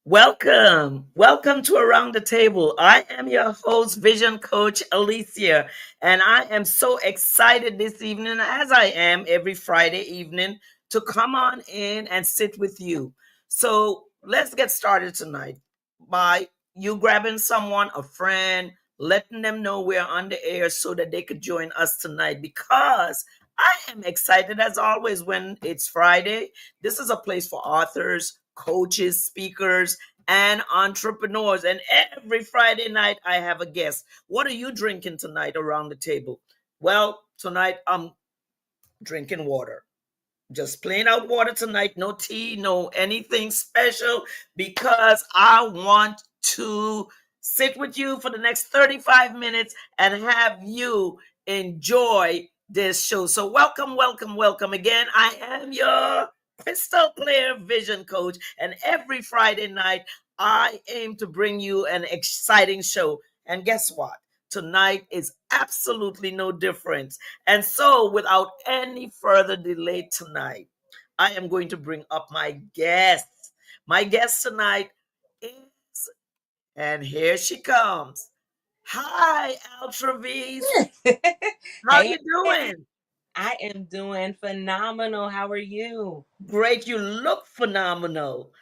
Welcome to Around the Table. I am your host, Vision Coach Alicia, and I am so excited this evening, as I am every Friday evening, to come on in and sit with you. So let's get started tonight by you grabbing someone, a friend, letting them know we're on the air so that they could join us tonight because I am excited as always when it's Friday. This is a place for authors, coaches, speakers, and entrepreneurs. And every Friday night, I have a guest. What are you drinking tonight around the table? Well, tonight I'm drinking water. Just plain out water tonight, no tea, no anything special, because I want to sit with you for the next 35 minutes and have you enjoy this show. So, welcome again. I am your crystal clear vision coach, and every Friday night, I aim to bring you an exciting show. And guess what? Tonight is absolutely no different. And so, without any further delay tonight, I am going to bring up my guest. My guest tonight is, and here she comes. Hi, Altovise. How Hey, you doing? I am doing phenomenal. How are you? Great. You look phenomenal.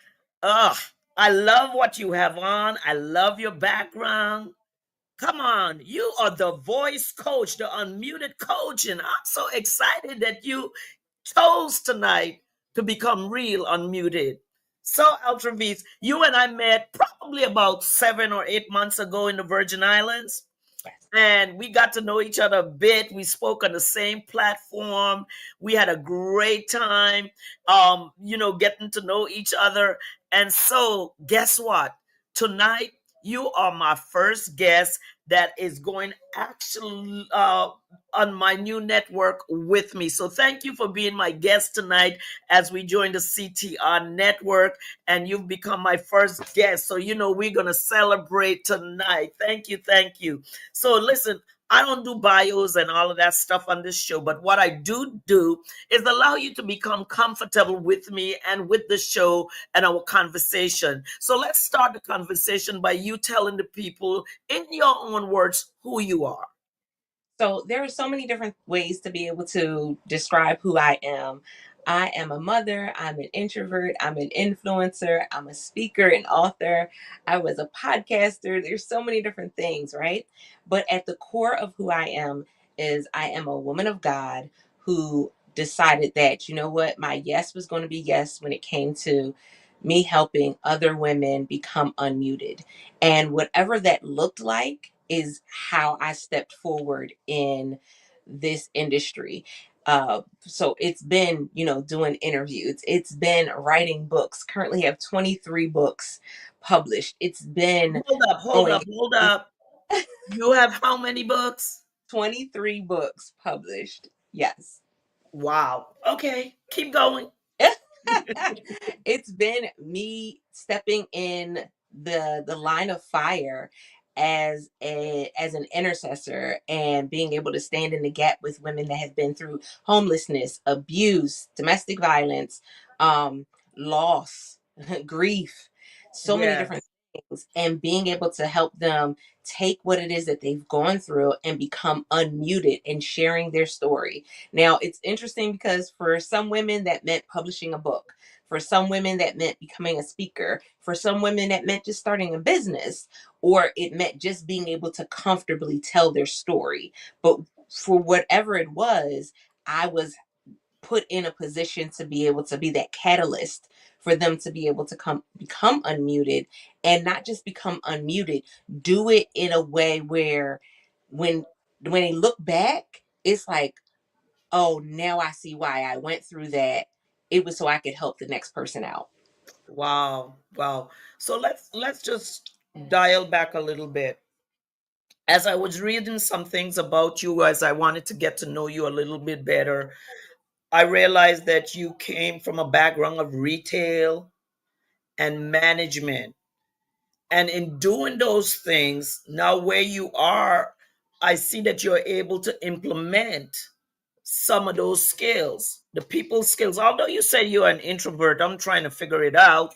Ugh, I love what you have on. I love your background. Come on, you are the voice coach, the unmuted coach, and I'm so excited that you chose tonight to become real unmuted. So, Altravis, you and I met probably about 7 or 8 months ago in the Virgin Islands, Yes. and we got to know each other a bit. We spoke on the same platform. We had a great time, getting to know each other. And so, guess what? Tonight, you are my first guest that is going actually on my new network with me. So, thank you for being my guest tonight as we join the CTR network. And you've become my first guest. So, we're going to celebrate tonight. Thank you. Thank you. So listen, I don't do bios and all of that stuff on this show, but what I do is allow you to become comfortable with me and with the show and our conversation. So let's start the conversation by you telling the people in your own words who you are. So there are so many different ways to be able to describe who I am. I am a mother, I'm an introvert, I'm an influencer, I'm a speaker and author, I was a podcaster. There's so many different things, right? But at the core of who I am is I am a woman of God who decided that, you know what, my yes was going to be yes when it came to me helping other women become unmuted. And whatever that looked like is how I stepped forward in this industry. So it's been, doing interviews. It's been writing books. Currently have 23 books published. It's been Hold up, hold going up, hold up. You have how many books? 23 books published. Yes. Wow. Okay, keep going. It's been me stepping in the line of fire as an intercessor and being able to stand in the gap with women that have been through homelessness, abuse, domestic violence, um, loss, grief, so many Yes. different things, and being able to help them take what it is that they've gone through and become unmuted and sharing their story. Now, it's interesting because for some women that meant publishing a book. For some women that meant becoming a speaker. For some women that meant just starting a business, or it meant just being able to comfortably tell their story. But for whatever it was, I was put in a position to be able to be that catalyst for them to be able to become unmuted, and not just become unmuted, do it in a way where when they look back, it's like, oh, now I see why I went through that. It was so I could help the next person out. Wow. Wow. So let's just dial back a little bit. As I was reading some things about you, as I wanted to get to know you a little bit better, I realized that you came from a background of retail and management. And in doing those things, now where you are, I see that you're able to implement some of those skills, the people skills. Although you say you're an introvert, I'm trying to figure it out.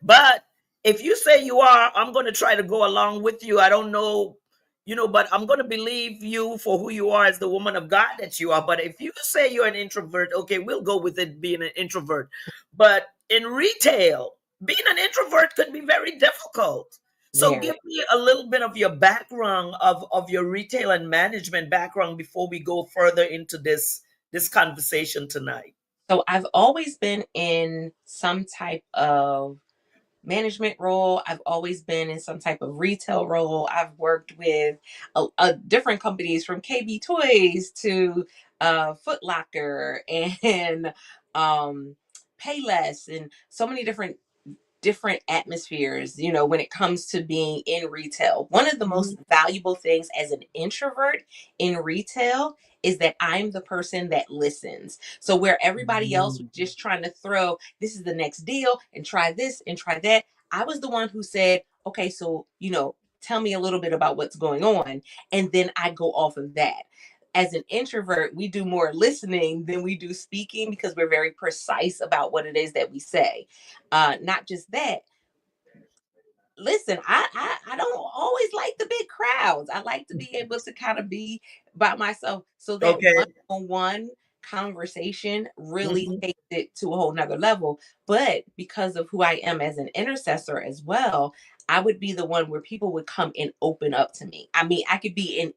But If you say you are, I'm going to try to go along with you. I don't know, but I'm going to believe you for who you are as the woman of God that you are. But if you say you're an introvert, okay, we'll go with it being an introvert. But in retail, being an introvert could be very difficult. So Very. give me a little bit of your background of your retail and management background before we go further into this conversation tonight. So I've always been in some type of management role. I've always been in some type of retail role. I've worked with different companies from KB Toys to Foot Locker and um, Payless and so many different atmospheres, when it comes to being in retail. One of the Mhm. most valuable things as an introvert in retail is that I'm the person that listens. So where everybody else was just trying to throw, this is the next deal and try this and try that, I was the one who said, okay, so, tell me a little bit about what's going on. And then I go off of that. As an introvert, we do more listening than we do speaking because we're very precise about what it is that we say. Not just that, listen, I don't always like the big crowds. I like to be able to kind of be by myself. So that Okay. one-on-one conversation really Mhm. takes it to a whole nother level. But because of who I am as an intercessor as well, I would be the one where people would come and open up to me. I mean, I could be in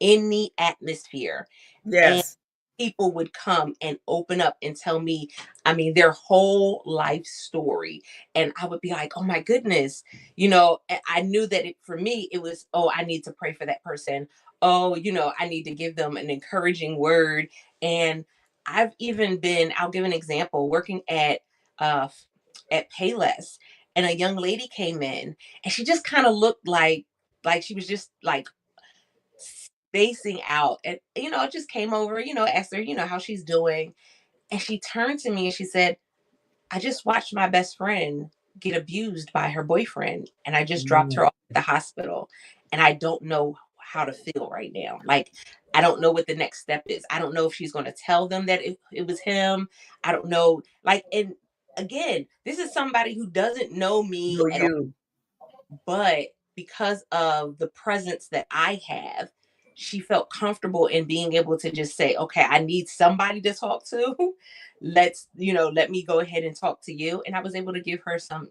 any atmosphere, and Yes. people would come and open up and tell me, I mean, their whole life story. And I would be like, oh my goodness, I knew that for me, it was, oh, I need to pray for that person. Oh, I need to give them an encouraging word. And I've even been, I'll give an example, working uh at Payless, and a young lady came in and she just kind of looked like she was just like spacing out. And, I just came over, asked her, how she's doing. And she turned to me and she said, I just watched my best friend get abused by her boyfriend. And I just dropped Mm. her off at the hospital. And I don't know how to feel right now. Like, I don't know what the next step is. I don't know if she's going to tell them that it was him. I don't know. Like, and again, this is somebody who doesn't know me No, at all, you. but because of the presence that I have, she felt comfortable in being able to just say, okay, I need somebody to talk to. Let me go ahead and talk to you. And I was able to give her some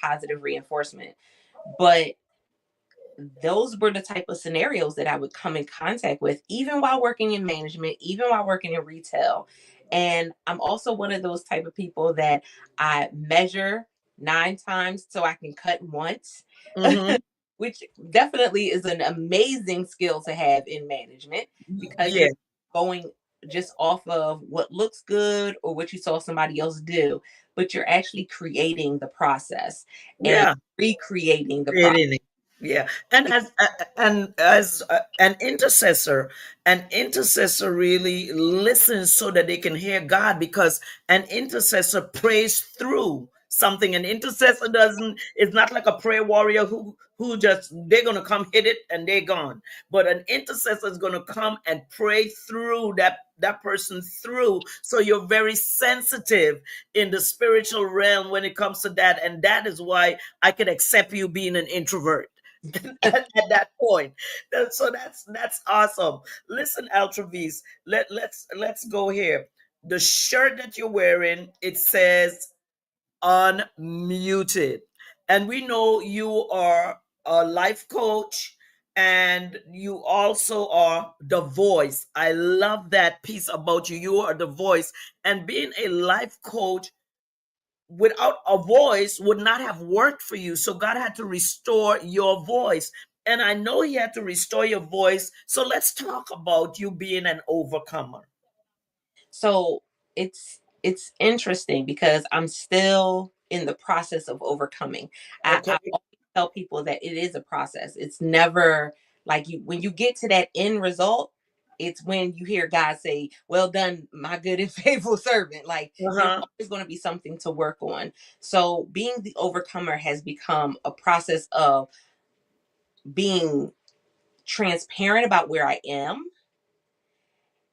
positive reinforcement. But those were the type of scenarios that I would come in contact with, even while working in management, even while working in retail. And I'm also one of those type of people that I measure 9 times so I can cut once, Hmm. which definitely is an amazing skill to have in management because Yeah. you're going just off of what looks good or what you saw somebody else do, but you're actually creating the process and Yeah. recreating the process. Creating it. Yeah. And as an intercessor really listens so that they can hear God, because an intercessor prays through something. An intercessor doesn't is not like a prayer warrior who just they're gonna come hit it and they're gone. But an intercessor is gonna come and pray through that person through. So you're very sensitive in the spiritual realm when it comes to that. And that is why I could accept you being an introvert at that point. So that's awesome. Listen, Altravis, let's go here. The shirt that you're wearing, it says unmuted. And we know you are a life coach and you also are the voice. I love that piece about you. You are the voice. And being a life coach without a voice would not have worked for you. So God had to restore your voice. And I know He had to restore your voice. So let's talk about you being an overcomer. So it's interesting because I'm still in the process of overcoming. I Okay. always tell people that it is a process. It's never like you when you get to that end result, it's when you hear God say, well done, my good and faithful servant. Like there's Uh-huh. always going to be something to work on. So being the overcomer has become a process of being transparent about where I am,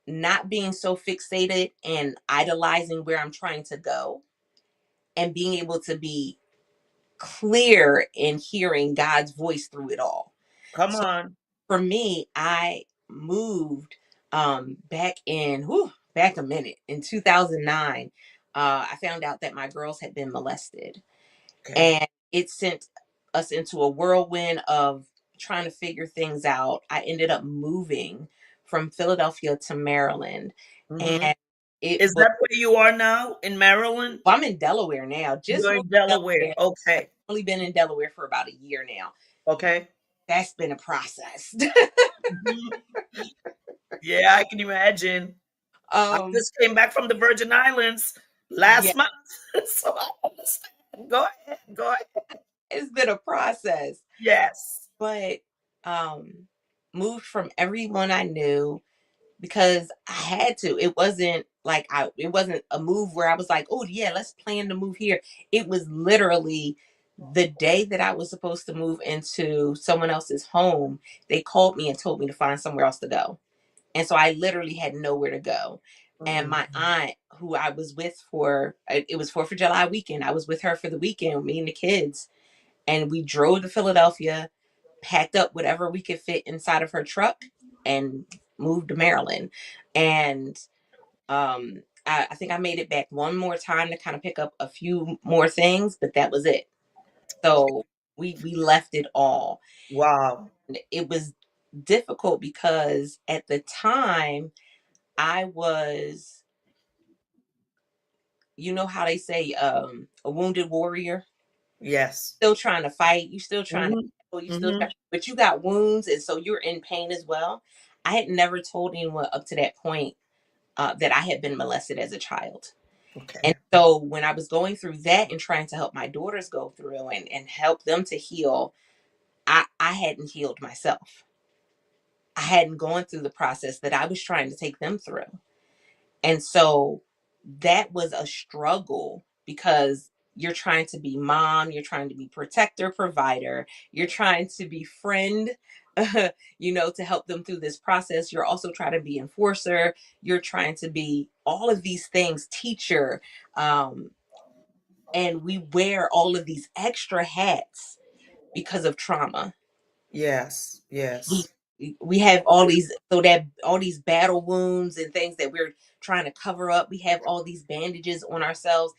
not being so fixated and idolizing where I'm trying to go, and being able to be clear in hearing God's voice through it all. Come So on. for me, I moved back in back a minute in 2009. I found out that my girls had been molested, Okay. and it sent us into a whirlwind of trying to figure things out. I ended up moving from Philadelphia to Maryland, Hmm. and it Is was that where you are now in Maryland? well, I'm in Delaware now. Just You're moved in to Delaware. Delaware. I've Okay. only been in Delaware for about a year now. Okay. That's been a process. Mhm. Yeah, I can imagine. I um, just came back from the Virgin Islands yeah, last month, so I understand. Go ahead. Go ahead. it's been a process, Yes. but um, moved from everyone I knew because I had to. It wasn't like it wasn't a move where I was like, oh yeah, let's plan to move here. It was literally the day that I was supposed to move into someone else's home. They called me and told me to find somewhere else to go. And so I literally had nowhere to go. And Mm-mm. my aunt, who I was with for, it was 4th of July weekend. I was with her for the weekend, me and the kids. And we drove to Philadelphia, packed up whatever we could fit inside of her truck, and moved to Maryland. And I think I made it back one more time to kind of pick up a few more things, but that was it. So we left it all. Wow. It was difficult because at the time I was, you know how they say, a wounded warrior, Yes. still trying to fight, you still trying to Hmm. battle, you still Hmm. try, but you got wounds, and so you're in pain as well. I had never told anyone up to that point that I had been molested as a child. And Okay. so when I was going through that and trying to help my daughters go through and help them to heal, I hadn't healed myself. I hadn't gone through the process that I was trying to take them through. And so that was a struggle because you're trying to be mom, you're trying to be protector, provider, you're trying to be friend, to help them through this process. You're also trying to be enforcer, you're trying to be all of these things, teacher. Um, and we wear all of these extra hats because of trauma. Yes. we Yes. we have all these, so that all these battle wounds and things that we're trying to cover up, we have all these bandages on ourselves,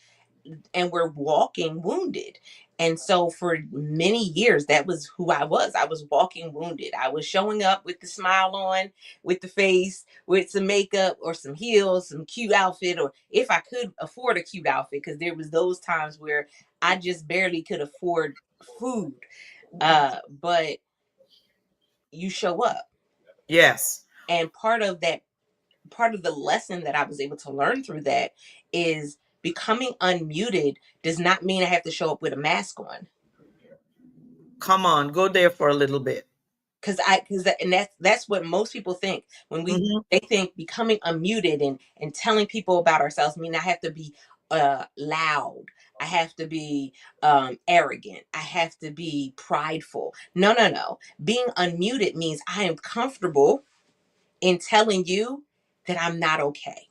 and we're walking wounded. And so for many years that was who I was walking wounded. I was showing up with the smile on, with the face, with some makeup or some heels, some cute outfit, or if I could afford a cute outfit, because there was those times where I just barely could afford food. But you show up. Yes. And part of the lesson that I was able to learn through that is becoming unmuted does not mean I have to show up with a mask on. Come on. Go there for a little bit. And that's what most people think when Hmm. they think becoming unmuted and telling people about ourselves mean I have to be loud. I have to be arrogant. I have to be prideful. No, no, no. Being unmuted means I am comfortable in telling you that I'm not okay.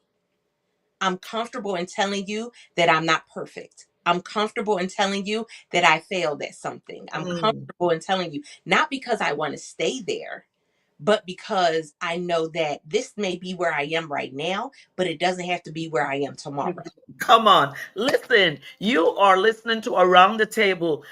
I'm comfortable in telling you that I'm not perfect. I'm comfortable in telling you that I failed at something. I'm Mm. comfortable in telling you, not because I want to stay there, but because I know that this may be where I am right now, but it doesn't have to be where I am tomorrow. Come on. Listen, you are listening to Around the Table.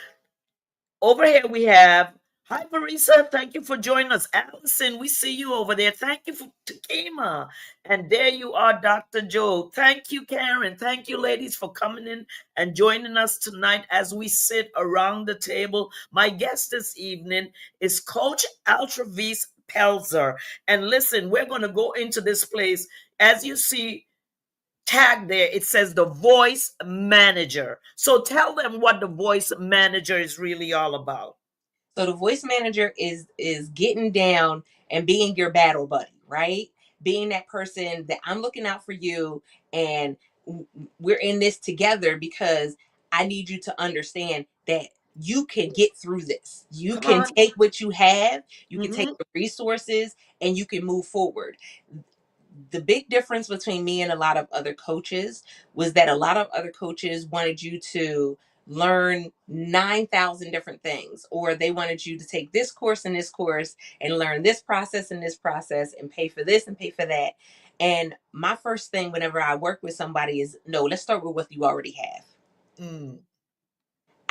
Over here we have, hi Marisa, thank you for joining us. Allison, we see you over there. Thank you for Takima. And there you are, Dr. Joe. Thank you, Karen. Thank you, ladies, for coming in and joining us tonight as we sit around the table. My guest this evening is Coach Altovise Pelzer. And listen, we're going to go into this place. As you see, tag there, it says the voice manager. So tell them what the voice manager is really all about. So the voice manager is getting down and being your battle buddy, right? Being that person that I'm looking out for you, and we're in this together because I need you to understand that you can get through this. You Come can on. take what you have, you can take Hmm. the resources, and you can move forward. The big difference between me and a lot of other coaches was that a lot of other coaches wanted you to learn 9,000 different things, or they wanted you to take this course and this course and learn this process and this process and pay for this and pay for that. And my first thing whenever I work with somebody is, no, let's start with what you already have. Mm.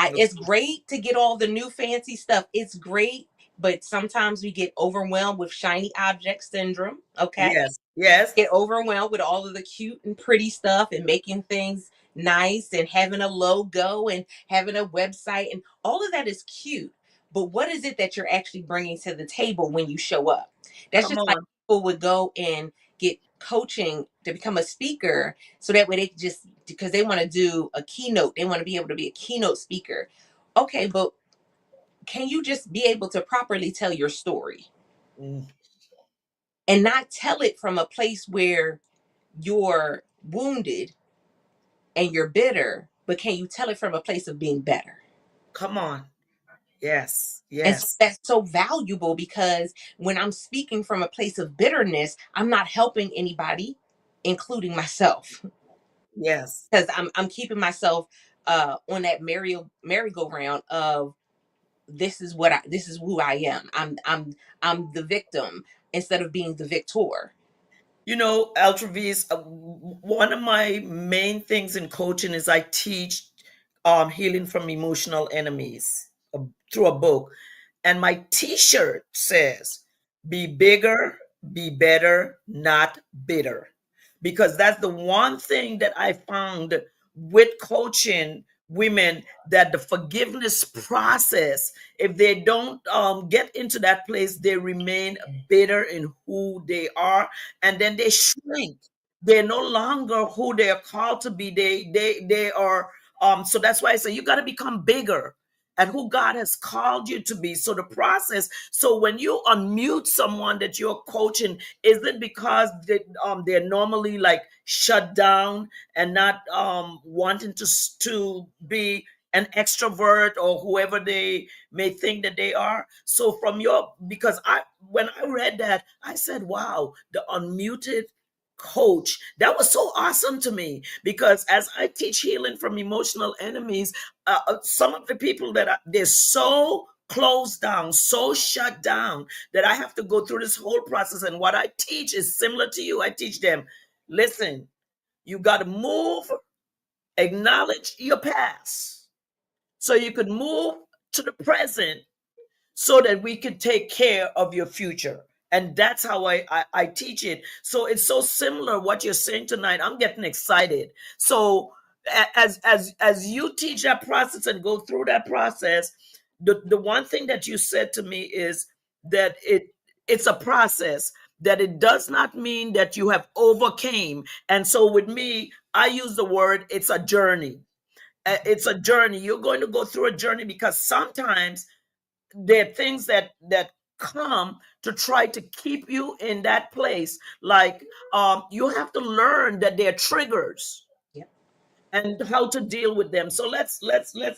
It's great to get all the new fancy stuff. It's great, but sometimes we get overwhelmed with shiny object syndrome. Okay, Yes, yes. get overwhelmed with all of the cute and pretty stuff and making things nice and having a logo and having a website, and all of that is cute. But what is it that you're actually bringing to the table when you show up? That's Come just like on. people would go and get coaching to become a speaker so that way they can just, because they want to do a keynote, they want to be able to be a keynote speaker. Okay, but can you just be able to properly tell your story Mm. and not tell it from a place where you're wounded and you're bitter, but can you tell it from a place of being better? Come on. Yes, And so yes, that's so valuable, because when I'm speaking from a place of bitterness, I'm not helping anybody, including myself, yes, because I'm keeping myself on that merry-go-round of, this is who I am. I'm the victim instead of being the victor. You know, Altravis, one of my main things in coaching is I teach healing from emotional enemies through a book. And my t-shirt says, be bigger, be better, not bitter. Because that's the one thing that I found with coaching women, that the forgiveness process, if they don't get into that place, they remain bitter in who they are, and then they shrink. They're no longer who they are called to be. They are so that's why I say you got to become bigger at who God has called you to be. So the process, so when you unmute someone that you're coaching, is it because they're normally like shut down and not wanting to be an extrovert or whoever they may think that they are? So from your, because I, when I read that, I said, wow, the unmuted coach, that was so awesome to me, because as I teach healing from emotional enemies, some of the people that they're so closed down, so shut down, that I have to go through this whole process. And what I teach is similar to you. I teach them, listen, you got to move, acknowledge your past so you could move to the present so that we can take care of your future. And that's how I teach it. So it's so similar what you're saying tonight. I'm getting excited. So as you teach that process and go through that process, the one thing that you said to me is that it's a process, that it does not mean that you have overcame. And so with me, I use the word, it's a journey. It's a journey. You're going to go through a journey, because sometimes there are things that come to try to keep you in that place, like you have to learn that they're triggers Yep. and how to deal with them. So let's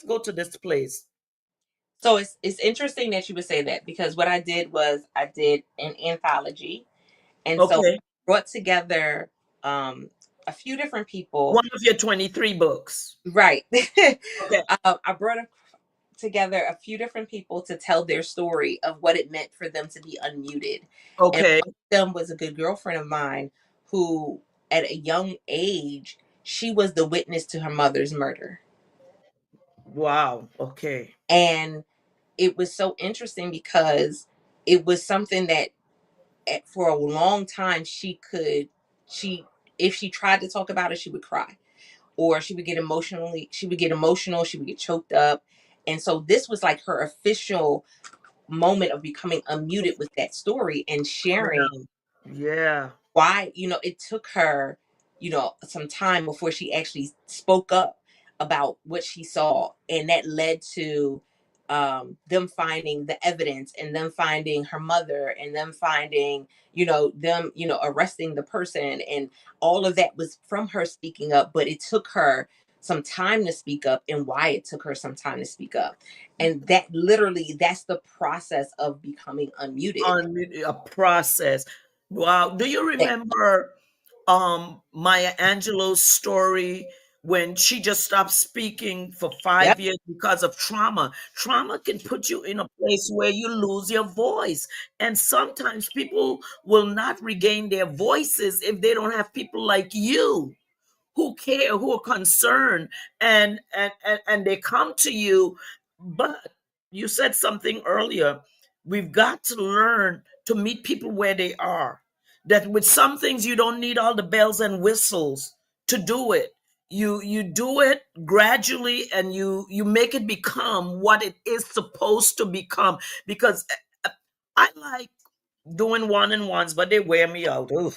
go to this place. So it's interesting that you would say that, because what I did was I did an anthology, and so Okay. brought together um, a few different people. One of your 23 books. Right. Okay. I brought together a few different people to tell their story of what it meant for them to be unmuted. And Okay. one of them was a good girlfriend of mine who, at a young age, she was the witness to her mother's murder. Wow. Okay. And it was so interesting because it was something that, for a long time, she if she tried to talk about it, she would cry, or she would get emotional, she would get choked up. And so this was like her official moment of becoming unmuted with that story and sharing Yeah. Yeah. why, it took her, some time before she actually spoke up about what she saw. And that led to them finding the evidence, and them finding her mother, and them finding, them, arresting the person. And all of that was from her speaking up, but it took her some time to speak up, and why it took her some time to speak up. And that literally, that's the process of becoming unmuted. On a process. Wow. Do you remember Maya Angelou's story when she just stopped speaking for Yep. 5 years because of trauma. Trauma can put you in a place where you lose your voice. And sometimes people will not regain their voices if they don't have people like you who care, who are concerned, and they come to you. But you said something earlier. We've got to learn to meet people where they are. That with some things you don't need all the bells and whistles to do it. You do it gradually, and you make it become what it is supposed to become. Because I like doing one-on-ones, but they wear me out. Ugh.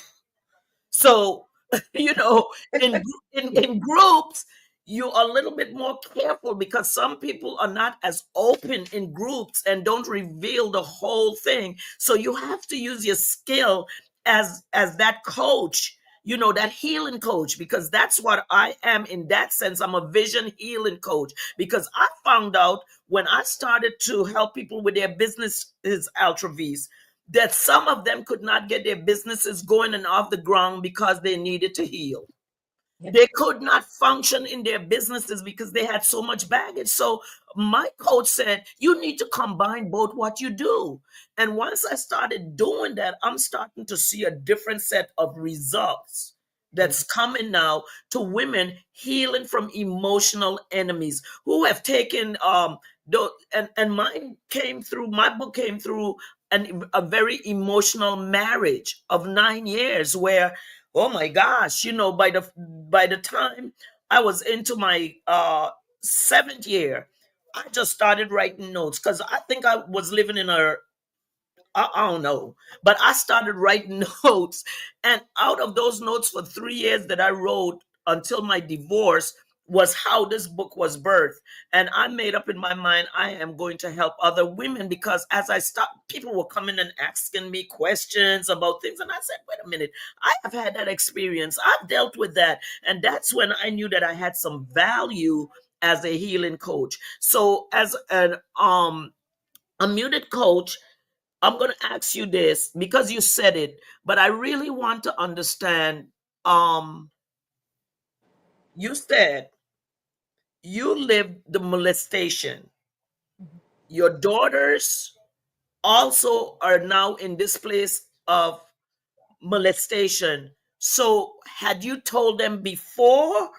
So, you know, in groups, you're a little bit more careful because some people are not as open in groups and don't reveal the whole thing. So you have to use your skill as that coach, that healing coach, because that's what I am in that sense. I'm a vision healing coach because I found out when I started to help people with their businesses, Altravis, that some of them could not get their businesses going and off the ground because they needed to heal. Yep. They could not function in their businesses because they had so much baggage. So my coach said, you need to combine both what you do. And once I started doing that, I'm starting to see a different set of results Mhm. that's coming now to women healing from emotional enemies who have taken and mine came through, my book came through a very emotional marriage of 9 years where, oh my gosh, by the time I was into my seventh year, I just started writing notes because I think I was living in I don't know, but I started writing notes. And out of those notes for 3 years that I wrote until my divorce was how this book was birthed. And I made up in my mind, I am going to help other women because as I stopped, people were coming and asking me questions about things. And I said, wait a minute, I have had that experience. I've dealt with that. And that's when I knew that I had some value as a healing coach. So as an a muted coach, I'm going to ask you this because you said it, but I really want to understand. Um, you said you lived the molestation. Your daughters also are now in this place of molestation. So, had you told them before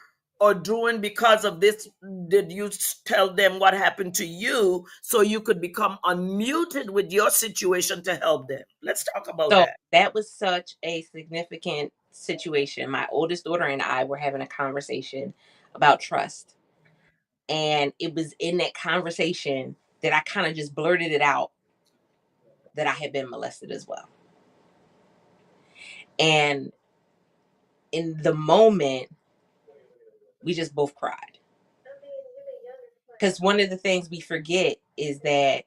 or during because of this? Did you tell them what happened to you so you could become unmuted with your situation to help them? Let's talk about So that. that was such a significant situation. My oldest daughter and I were having a conversation about trust. And it was in that conversation that I kind of just blurted it out that I had been molested as well. And in the moment, we just both cried. Because one of the things we forget is that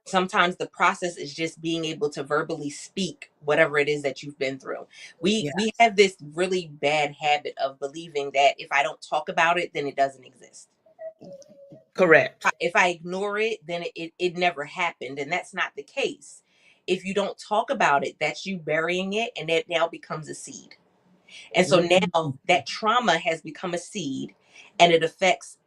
sometimes the process is just being able to verbally speak whatever it is that you've been through. Yeah, We have this really bad habit of believing that if I don't talk about it, then it doesn't exist. correct. If I ignore it, then it never happened. And that's not the case. If you don't talk about it, that's you burying it, and it now becomes a seed. And so now Mhm. that trauma has become a seed, and it affects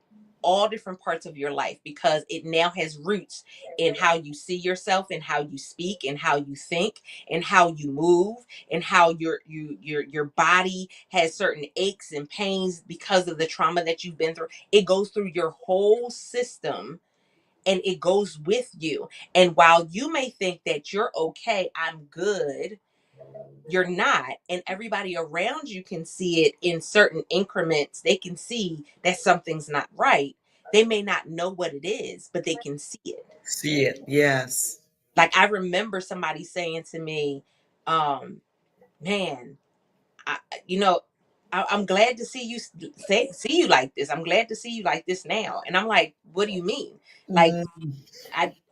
all different parts of your life because it now has roots in how you see yourself and how you speak and how you think and how you move and how your body has certain aches and pains because of the trauma that you've been through. It goes through your whole system and it goes with you. And while you may think that you're okay, I'm good, you're not. And everybody around you can see it in certain increments. They can see that something's not right. They may not know what it is, but they can see it. See it. Yes. Like I remember somebody saying to me, man, I, you know, I'm glad to see you see you like this. I'm glad to see you like this now. And I'm like, what do you mean? Like Mm,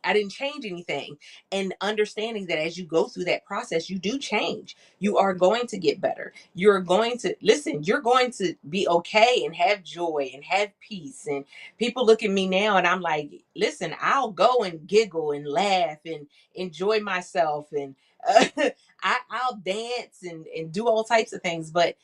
I didn't change anything. And understanding that as you go through that process, you do change. You are going to get better. You're going to listen, you're going to be okay and have joy and have peace. And people look at me now and I'm like, listen, I'll go and giggle and laugh and enjoy myself and I'll dance and do all types of things. But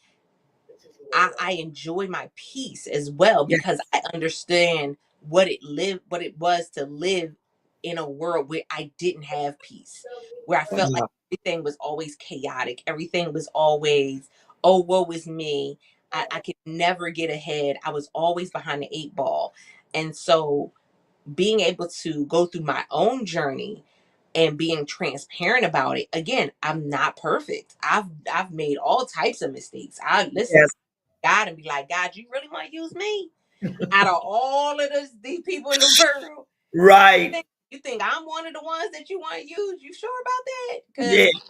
I enjoy my peace as well, Yeah. because I understand what it was to live in a world where I didn't have peace, where I felt like Wow. everything was always chaotic, everything was always, oh, woe is me. I could never get ahead. I was always behind the eight ball. And so being able to go through my own journey and being transparent about it, again, I'm not perfect. I've made all types of mistakes. I listen to Yes. God and be like, God, you really want to use me out of all of these people in the world? Right. You think I'm one of the ones that you want to use? You sure about that? Yeah. Because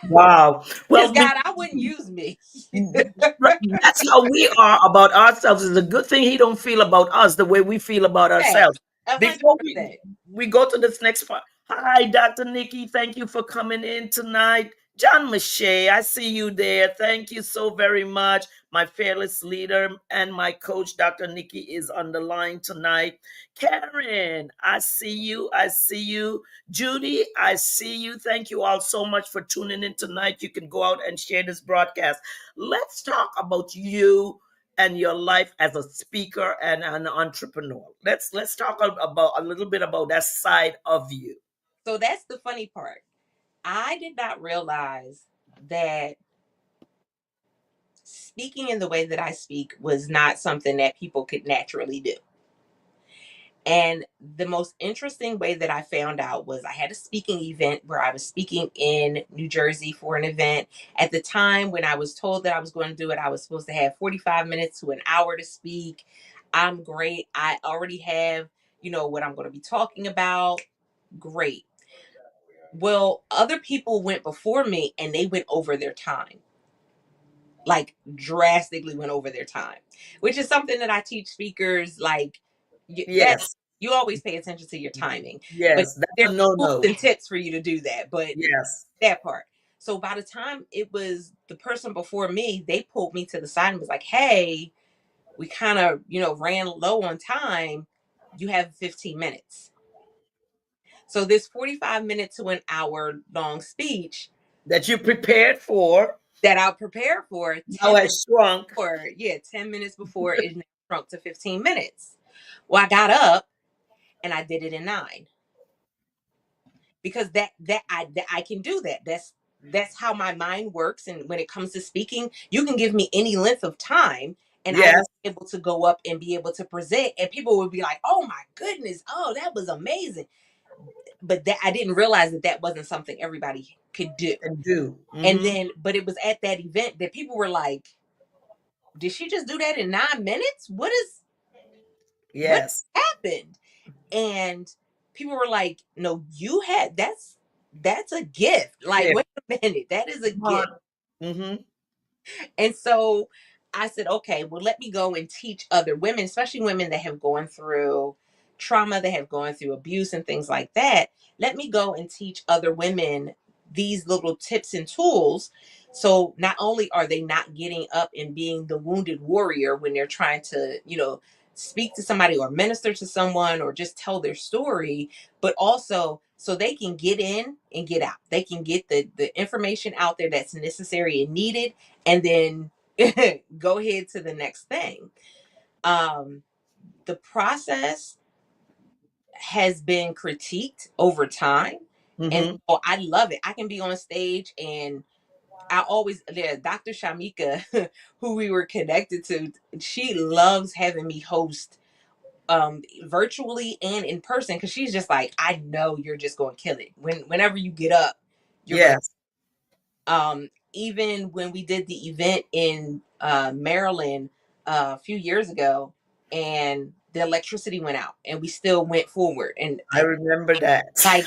Wow. Well, God, I wouldn't use me. that's how we are about ourselves. It's a good thing he don't feel about us the way we feel about Facts, ourselves. a hundred Before percent. we go to this next part. Hi, Dr. Nikki. Thank you for coming in tonight. John Mache, I see you there. Thank you so very much. My fearless leader and my coach, Dr. Nikki, is on the line tonight. Karen, I see you. I see you. Judy, I see you. Thank you all so much for tuning in tonight. You can go out and share this broadcast. Let's talk about you and your life as a speaker and an entrepreneur. Let's talk about a little bit about that side of you. So that's the funny part. I did not realize that speaking in the way that I speak was not something that people could naturally do. And the most interesting way that I found out was I had a speaking event where I was speaking in New Jersey for an event. At the time when I was told that I was going to do it, I was supposed to have 45 minutes to an hour to speak. I'm great. I already have, what I'm going to be talking about. Great. Well, other people went before me and they went over their time, like drastically went over their time, which is something that I teach speakers. Like that, Yes. you always pay attention to your timing, but Yes. That's there's a tools no-no. and tips for you to do that. But Yes. that part. So by the time it was the person before me, they pulled me to the side and was like, "Hey, we kind of, ran low on time. You have 15 minutes." So this 45 minute to an hour long speech That you prepared for that I prepared for now 10 has shrunk. before, yeah, 10 minutes before is now shrunk to 15 minutes. Well, I got up and I did it in 9, because that I can do that. That's how my mind works. And when it comes to speaking, you can give me any length of time and I will Yes. be able to go up and be able to present, and people would be like, "Oh my goodness, oh, that was amazing." But that I didn't realize that that wasn't something everybody could do. And do. And Hmm. then, but it was at that event that people were like, "Did she just do that in 9 minutes? What Yes. happened?" And people were like, "No, you had that's a gift. Like, Yeah. wait a minute, that is a Come gift." on. Hmm. And so I said, okay, well, let me go and teach other women, especially women that have gone through trauma, that have gone through abuse and things like that. Let me go and teach other women these little tips and tools. So not only are they not getting up and being the wounded warrior when they're trying to, speak to somebody or minister to someone or just tell their story, but also so they can get in and get out. They can get the information out there that's necessary and needed, and then go ahead to the next thing. Um, the process has been critiqued over time. And Hmm. so I love it. I can be on stage and I always, yeah, Dr. Shamika, who we were connected to, she loves having me host virtually and in person, because she's just like, I know you're just going to kill it. Whenever you get up, you're going to Yes. even when we did the event in Maryland a few years ago, and the electricity went out, and we still went forward. And I remember that. like,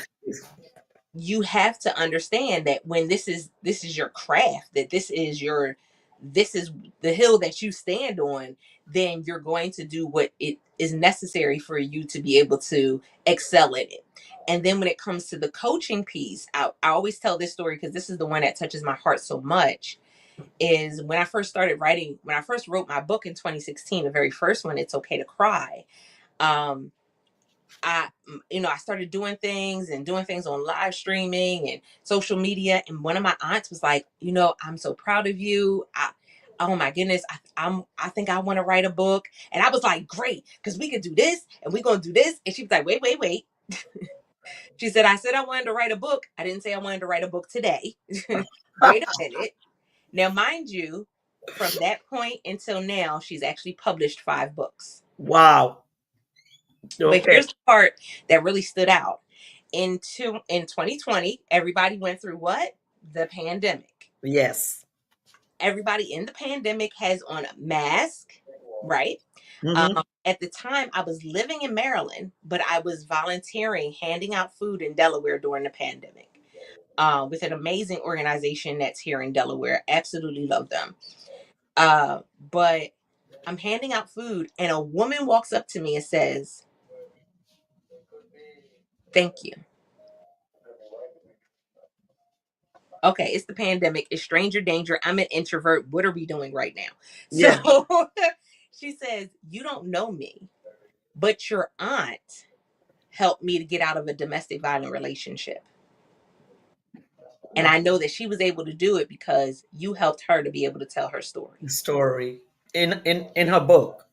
you have to understand that when this is your craft, that this is the hill that you stand on, then you're going to do what it is necessary for you to be able to excel in it. And then when it comes to the coaching piece, I always tell this story because this is the one that touches my heart so much. Is when I first started writing, when I first wrote my book in 2016, the very first one, It's Okay to Cry. um I started doing things on live streaming and social media. And one of my aunts was like, I'm so proud of you. oh my goodness, I think I want to write a book. And I was like, great, because we could do this and we're gonna do this. And she was like, wait, wait, wait. She said, I said I wanted to write a book. I didn't say I wanted to write a book today. Wait a minute. Now, mind you, from that point until now, she's actually published 5 books. Wow. But Okay. here's the part that really stood out. In 2020, everybody went through what? The pandemic. Yes. Everybody in the pandemic has on a mask, right? Mm-hmm. At the time, I was living in Maryland, but I was volunteering, handing out food in Delaware during the pandemic, with an amazing organization that's here in Delaware. Absolutely love them. But I'm handing out food, and a woman walks up to me and says, "Thank you." Okay, it's the pandemic, it's stranger danger. I'm an introvert. What are we doing right now? So Yeah. she says, "You don't know me, but your aunt helped me to get out of a domestic violent relationship. And Wow. I know that she was able to do it because you helped her to be able to tell her story." Story in her book.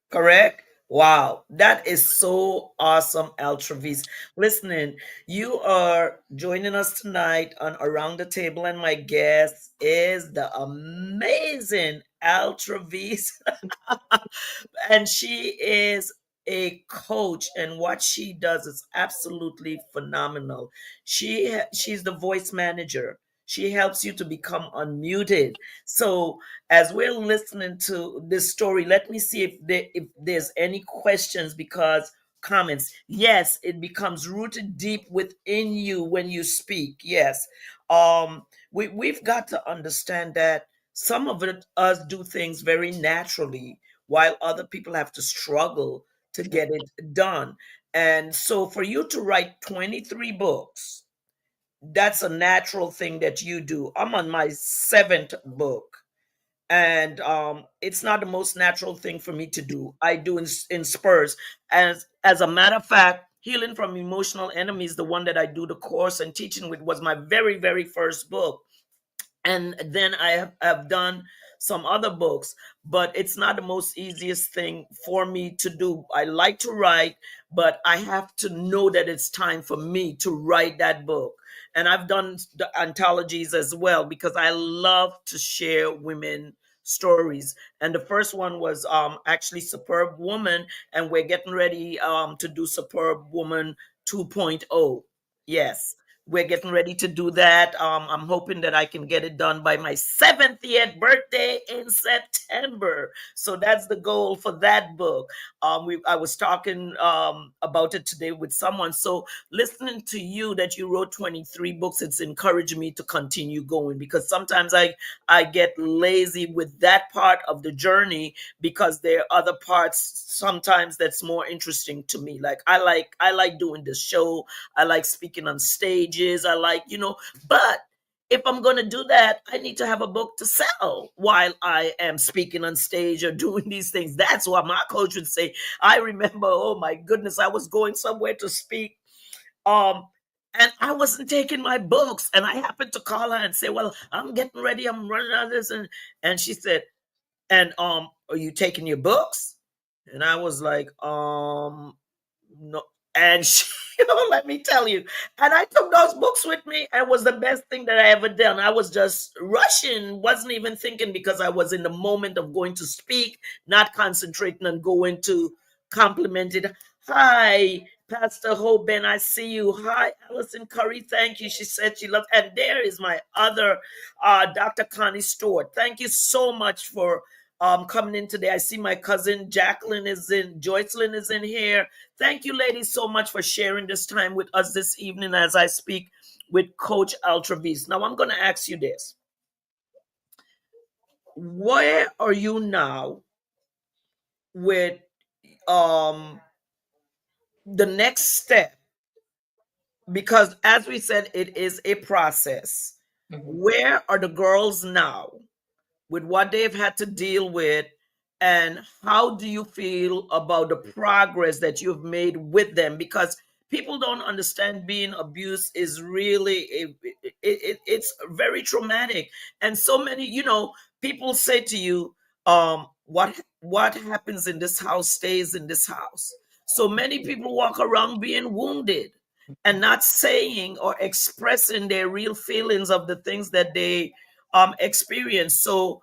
Correct? Wow, that is so awesome, Altravis. Listening, you are joining us tonight on Around the Table, and my guest is the amazing Altravis. And she is a coach, and what she does is absolutely phenomenal. She's the voice manager. She helps you to become unmuted. So as we're listening to this story, let me see if there's any questions, because comments, yes, it becomes rooted deep within you when you speak. Yes. We've got to understand that some of us do things very naturally, while other people have to struggle to get it done. And so for you to write 23 books, that's a natural thing that you do. I'm on my 7th book, and it's not the most natural thing for me to do. I do in spurs. As a matter of fact, Healing from Emotional Enemies, the one that I do the course and teaching with, was my very, very first book. And then have done some other books, but it's not the most easiest thing for me to do. I like to write, but I have to know that it's time for me to write that book. And I've done the anthologies as well, because I love to share women stories. And the first one was actually Superb Woman, and we're getting ready to do Superb Woman 2.0. Yes, we're getting ready to do that. I'm hoping that I can get it done by my 70th birthday in September. So that's the goal for that book. I was talking about it today with someone. So listening to you that you wrote 23 books, it's encouraged me to continue going, because sometimes I get lazy with that part of the journey, because there are other parts sometimes that's more interesting to me. Like I like doing this show. I like speaking on stages. I like, but if I'm going to do that, I need to have a book to sell while I am speaking on stage or doing these things. That's what my coach would say. I remember, oh my goodness, I was going somewhere to speak. Um, and I wasn't taking my books. And I happened to call her and say, well, I'm getting ready. I'm running out of this. And she said, and are you taking your books? And I was like, no. And she, let me tell you. And I took those books with me. And it was the best thing that I ever done. I was just rushing, wasn't even thinking, because I was in the moment of going to speak, not concentrating on going to compliment it. Hi, Pastor Hoban, I see you. Hi, Allison Curry. Thank you. She said she loves. And there is my other Dr. Connie Stewart. Thank you so much for coming in today. I see my cousin Jacqueline is in, Joycelyn is in here. Thank you, ladies, so much for sharing this time with us this evening as I speak with Coach Altravis. Now, I'm going to ask you this. Where are you now with um, the next step? Because as we said, it is a process. Mhm. Where are the girls now with what they've had to deal with, and how do you feel about the progress that you've made with them? Because people don't understand, being abused is really it's very traumatic. And so many, people say to you, what happens in this house stays in this house. So many people walk around being wounded and not saying or expressing their real feelings of the things that they experience. So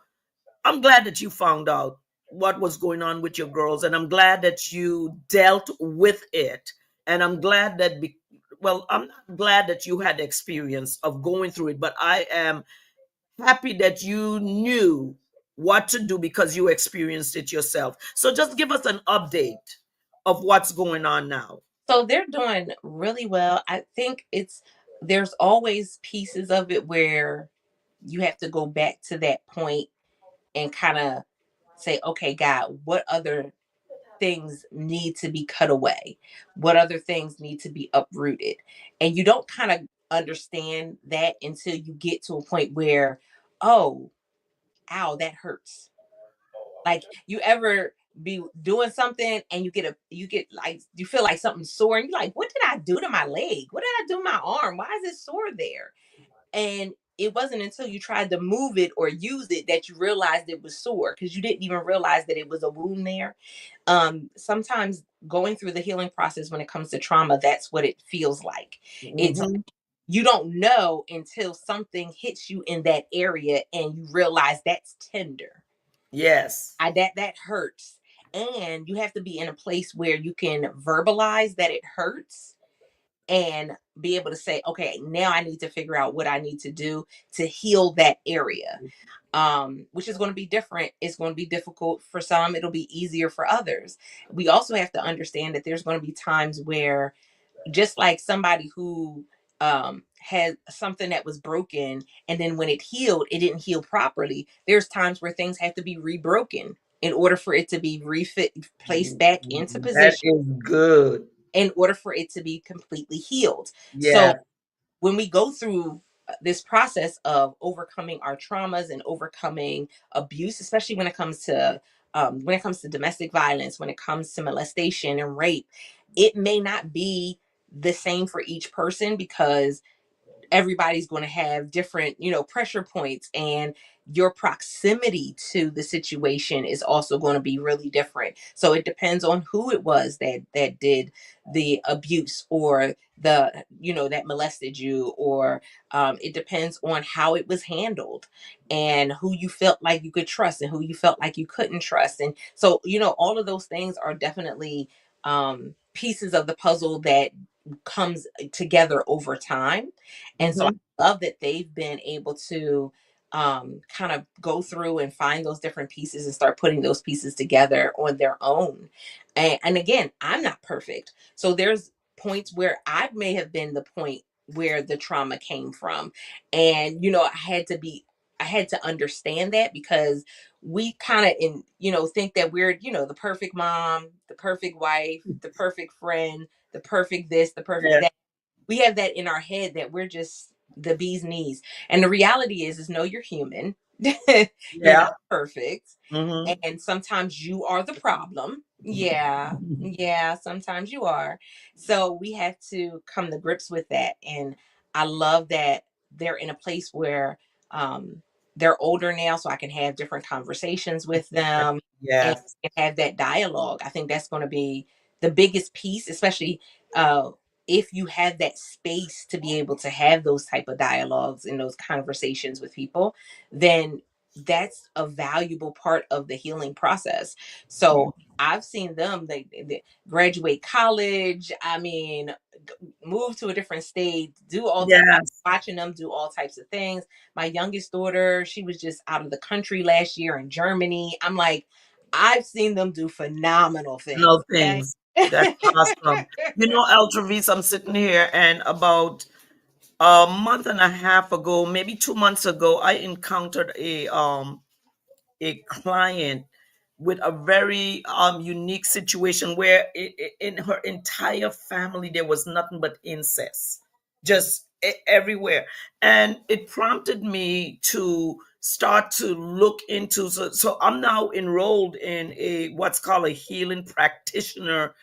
I'm glad that you found out what was going on with your girls, and I'm glad that you dealt with it. And I'm glad that, well, I'm not glad that you had the experience of going through it, but I am happy that you knew what to do because you experienced it yourself. So just give us an update of what's going on now. So they're doing really well. I think there's always pieces of it where you have to go back to that point and kind of say, okay, God, what other things need to be cut away? What other things need to be uprooted? And you don't kind of understand that until you get to a point where, oh, ow, that hurts. Like, you ever be doing something and you get like, you feel like something's sore and you're like, what did I do to my leg? What did I do to my arm? Why is it sore there? And it wasn't until you tried to move it or use it that you realized it was sore, because you didn't even realize that it was a wound there. Sometimes going through the healing process when it comes to trauma, that's what it feels like. It's Hmm. You don't know until something hits you in that area and you realize that's tender. Yes. That hurts. And you have to be in a place where you can verbalize that it hurts and be able to say, okay, now I need to figure out what I need to do to heal that area. Which is going to be different. It's going to be difficult for some, it'll be easier for others. We also have to understand that there's going to be times where, just like somebody who had something that was broken, and then when it healed, it didn't heal properly. There's times where things have to be rebroken in order for it to be refit, placed back into That position, is good. in order for it to be completely healed. So Yes. when we go through this process of overcoming our traumas and overcoming abuse, especially when it comes to domestic violence, when it comes to molestation and rape, it may not be the same for each person, because everybody's going to have different, pressure points, and your proximity to the situation is also going to be really different. So it depends on who it was that did the abuse, or the that molested you, or it depends on how it was handled, and who you felt like you could trust and who you felt like you couldn't trust. And so, all of those things are definitely pieces of the puzzle that comes together over time. And so I Hmm. love that they've been able to kind of go through and find those different pieces and start putting those pieces together on their own. And again, I'm not perfect. So there's points where I may have been the point where the trauma came from. And, I had to understand that, because we kind of think that we're, the perfect mom, the perfect wife, the perfect friend, the perfect this, the perfect Yes. that. We have that in our head that we're just the bee's knees. And the reality is no, you're human. You're Yeah. not perfect. Hmm. And sometimes you are the problem. Yeah. Yeah. Sometimes you are. So we have to come to grips with that. And I love that they're in a place where they're older now, so I can have different conversations with them and Yes. have that dialogue. I think that's going to be the biggest piece, especially uh, if you have that space to be able to have those type of dialogues and those conversations with people, then that's a valuable part of the healing process. So I've seen them, they graduate college, I mean, move to a different state, do all types, Yes. watching them do all types of things. My youngest daughter, she was just out of the country last year in Germany. I'm like, I've seen them do phenomenal things. No Okay. things. That's awesome. You know, Eltravis, I'm sitting here, and about a month and a half ago, maybe 2 months ago, I encountered a client with a very unique situation where in her entire family there was nothing but incest, just everywhere. And it prompted me to start to look into, so I'm now enrolled in a what's called a healing practitioner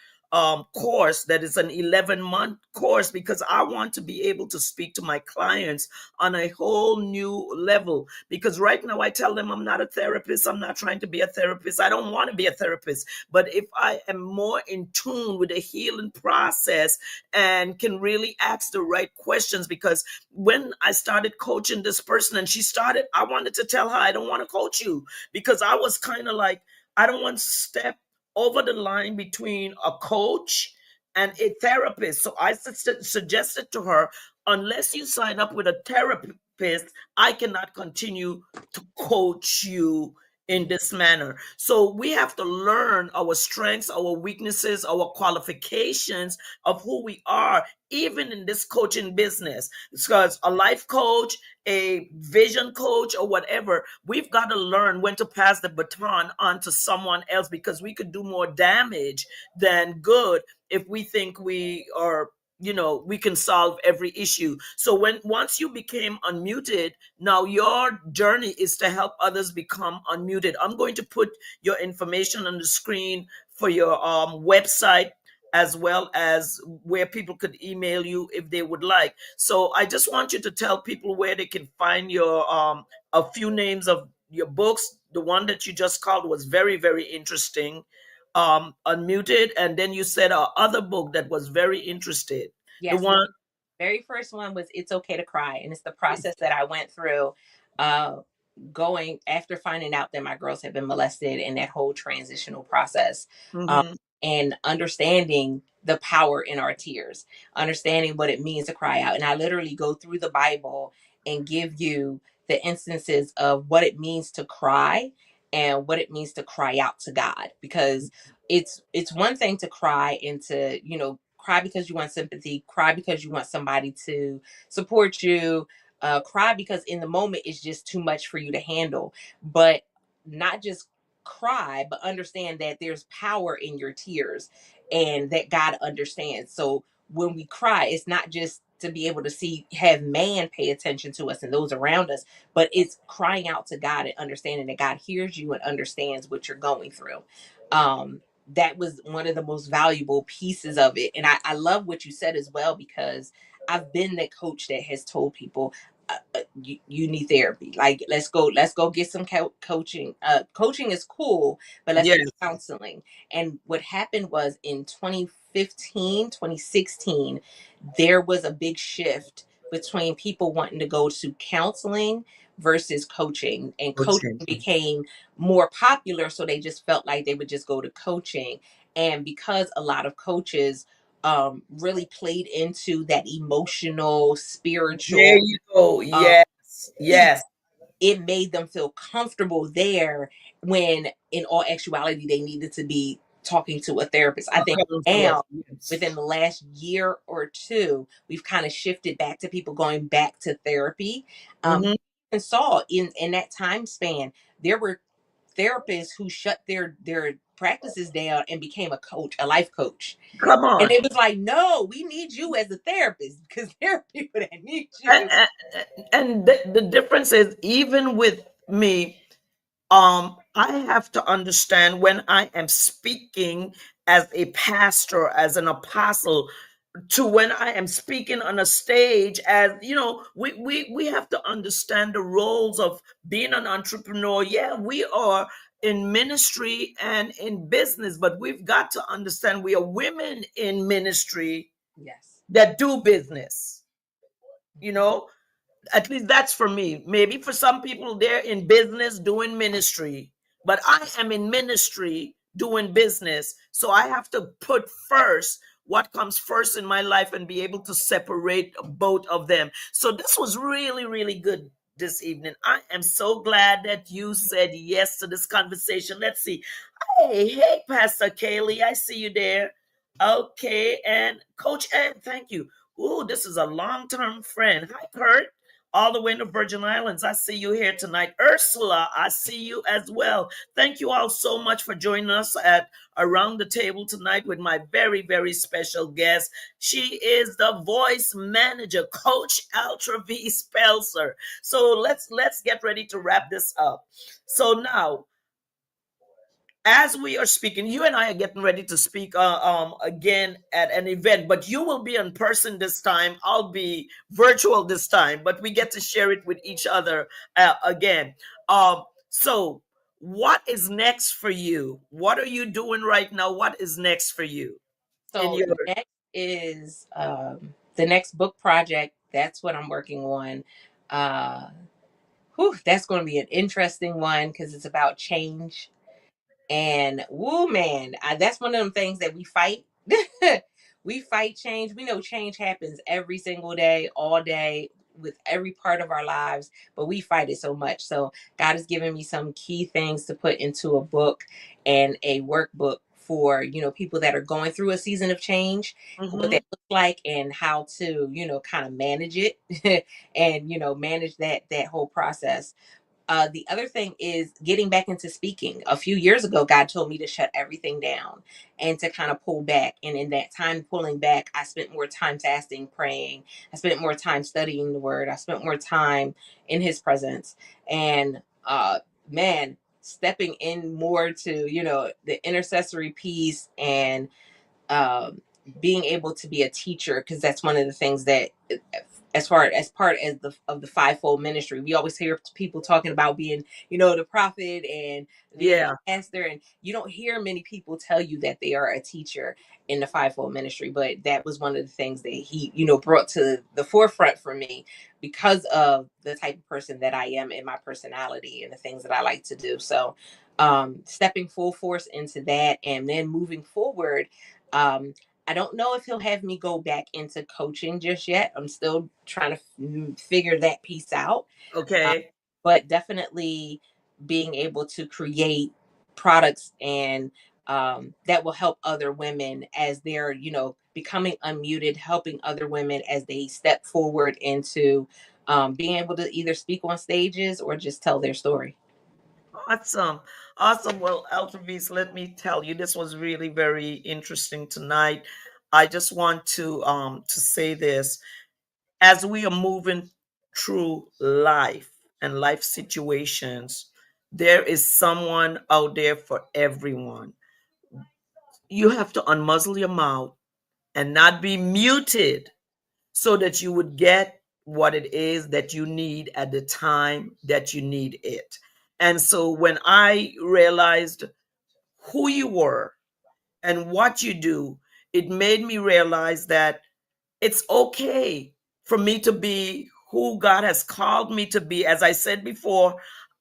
course that is an 11-month course, because I want to be able to speak to my clients on a whole new level. Because right now I tell them I'm not a therapist. I'm not trying to be a therapist. I don't want to be a therapist. But if I am more in tune with the healing process and can really ask the right questions, because when I started coaching this person and she started, I wanted to tell her, I don't want to coach you, because I was kind of like, I don't want to step over the line between a coach and a therapist. So I suggested to her, unless you sign up with a therapist, I cannot continue to coach you in this manner. So we have to learn our strengths, our weaknesses, our qualifications of who we are, even in this coaching business. Because a life coach, a vision coach, or whatever, we've got to learn when to pass the baton on to someone else, because we could do more damage than good if we think we are, we can solve every issue. So when once you became unmuted, now your journey is to help others become unmuted. I'm going to put your information on the screen for your website, as well as where people could email you if they would like. So I just want you to tell people where they can find your a few names of your books. The one that you just called was very, very interesting. Unmuted, and then you said a other book that was very interested. The Yes, one. very first one was It's Okay to Cry. And it's the process that I went through uh, going after finding out that my girls had been molested, and that whole transitional process, um, Mhm. and understanding the power in our tears, understanding what it means to cry out. And I literally go through the Bible and give you the instances of what it means to cry and what it means to cry out to God. Because it's one thing to cry and to, cry because you want sympathy, cry because you want somebody to support you, cry because in the moment it's just too much for you to handle. But not just cry, but understand that there's power in your tears and that God understands. So when we cry, it's not just to be able to have man pay attention to us and those around us, but it's crying out to God and understanding that God hears you and understands what you're going through. That was one of the most valuable pieces of it. And I love what you said as well, because I've been the coach that has told people, you need therapy. Like, let's go get some coaching. Coaching is cool, but let's get Yes. counseling. And what happened was in 2015, 2016, there was a big shift between people wanting to go to counseling versus coaching, and coaching Coaching. became more popular, so they just felt like they would just go to coaching. And because a lot of coaches really played into that emotional, There spiritual you go. um, Yes. piece, Yes. it made them feel comfortable there, when in all actuality they needed to be talking to a therapist. I A think counselor. now, within Yes. the last year or two, we've kind of shifted back to people going back to therapy. Hmm. And saw in that time span, there were therapists who shut their practices down and became a coach, a life coach. Come And on. it was like, no, we need you as a therapist, because there are people that need And, you. and the difference is, even with me, I have to understand when I am speaking as a pastor, as an apostle, to when I am speaking on a stage. As we have to understand the roles of being an entrepreneur. Yeah, we are in ministry and in business, but we've got to understand we are women in ministry Yes. that do business. You know, at least that's for me. Maybe for some people, they're in business doing ministry, but I am in ministry doing business. So I have to put first what comes first in my life and be able to separate both of them. So this was really, really good this evening. I am so glad that you said yes to this conversation. Let's see. Hey, Pastor Kaylee, I see you there. Okay, and Coach Ann, thank you. Ooh, this is a long-term friend. Hi, Kurt, all the way in the Virgin Islands. I see you here tonight. Ursula, I see you as well. Thank you all so much for joining us at Around the Table tonight with my very, very special guest. She is the voice manager, Coach Altovise Pelzer. So let's get ready to wrap this up. So now, as we are speaking, you and I are getting ready to speak again at an event, but you will be in person this time. I'll be virtual this time, but we get to share it with each other again. So, what is next for you? What are you doing right now? What is next for you in So your? next is the next book project. That's what I'm working on. Uh, that's going to be an interesting one because it's about change. And woo, man, that's one of them things that we fight. We fight change. We know change happens every single day, all day, with every part of our lives, but we fight it so much. So God has given me some key things to put into a book and a workbook for, people that are going through a season of change, what Mhm. that looks like and how to, kind of manage it and, manage that whole process. The other thing is getting back into speaking. A few years ago, God told me to shut everything down and to kind of pull back. And in that time pulling back, I spent more time fasting, praying. I spent more time studying the word. I spent more time in his presence. And man, stepping in more to, the intercessory piece and um, being able to be a teacher, because that's one of the things that as far as part as the of the fivefold ministry, we always hear people talking about being, the prophet and being a Yeah. pastor, and you don't hear many people tell you that they are a teacher in the fivefold ministry. But that was one of the things that he, brought to the forefront for me because of the type of person that I am and my personality and the things that I like to do. So stepping full force into that and then moving forward. um, I don't know if he'll have me go back into coaching just yet. I'm still trying to figure that piece out. Uh, Okay. but definitely being able to create products and that will help other women as they're, becoming unmuted, helping other women as they step forward into being able to either speak on stages or just tell their story. Awesome. Awesome. Well, Altovise, let me tell you, this was really very interesting tonight. I just want to say this. As we are moving through life and life situations, there is someone out there for everyone. You have to unmuzzle your mouth and not be muted so that you would get what it is that you need at the time that you need it. And so when I realized who you were and what you do, it made me realize that it's okay for me to be who God has called me to be. As I said before,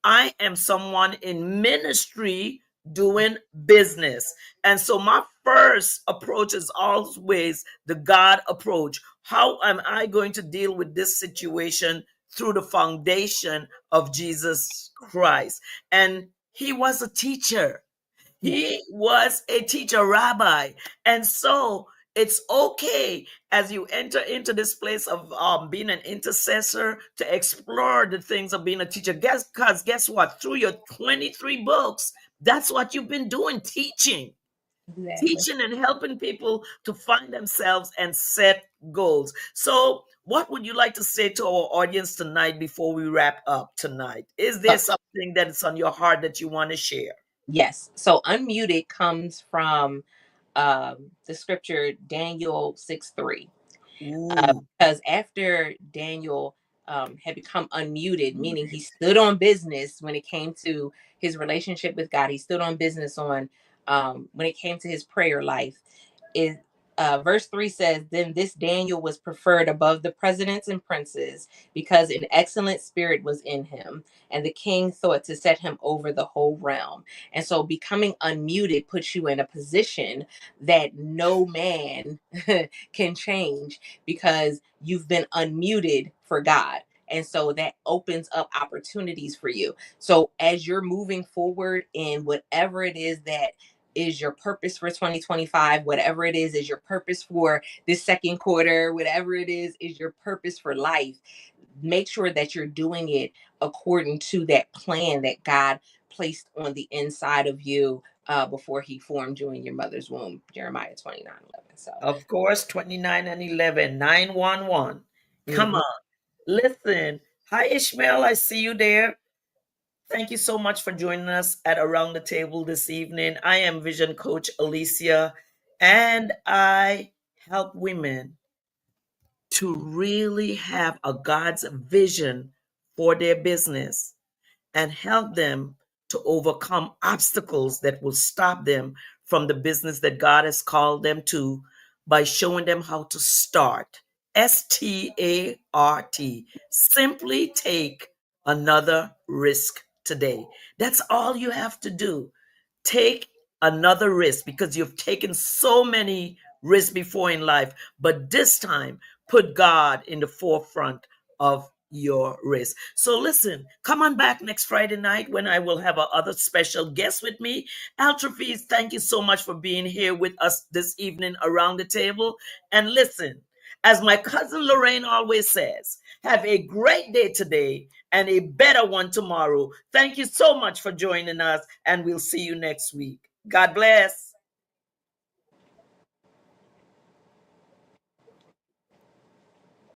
I am someone in ministry doing business. And so my first approach is always the God approach. How am I going to deal with this situation through the foundation of Jesus Christ? And he was a teacher. Yeah. He was a teacher, rabbi. And so it's okay as you enter into this place of being an intercessor to explore the things of being a teacher. Because guess what? Through your 23 books, that's what you've been doing, teaching. Exactly. Teaching and helping people to find themselves and set goals. So, what would you like to say to our audience tonight before we wrap up tonight? Is there So, something that is on your heart that you want to share? yes. So unmuted comes from the scripture Daniel 6:3. Ooh. Because after Daniel had become unmuted, meaning he stood on business when it came to his relationship with God, he stood on business on when it came to his prayer life. Is verse 3 says, then this Daniel was preferred above the presidents and princes because an excellent spirit was in him, and the king thought to set him over the whole realm. And so becoming unmuted puts you in a position that no man can change because you've been unmuted for God. And so that opens up opportunities for you. So as you're moving forward in whatever it is that is your purpose for 2025, whatever it is your purpose for this second quarter, whatever it is your purpose for life, make sure that you're doing it according to that plan that God placed on the inside of you before he formed you in your mother's womb, Jeremiah 29:11. So Of course, 29 and 11, 911. Come mhm. on. Listen. Hi, Ishmael. I see you there. Thank you so much for joining us at Around the Table this evening. I am Vision Coach Alicia, and I help women to really have a God's vision for their business and help them to overcome obstacles that will stop them from the business that God has called them to by showing them how to start. START. Simply take another risk today. That's all you have to do. Take another risk because you've taken so many risks before in life, but this time put God in the forefront of your risk. So listen, come on back next Friday night when I will have other special guest with me. Altovise, thank you so much for being here with us this evening around the table. And listen, as my cousin Lorraine always says, have a great day today and a better one tomorrow. Thank you so much for joining us, and we'll see you next week. God bless.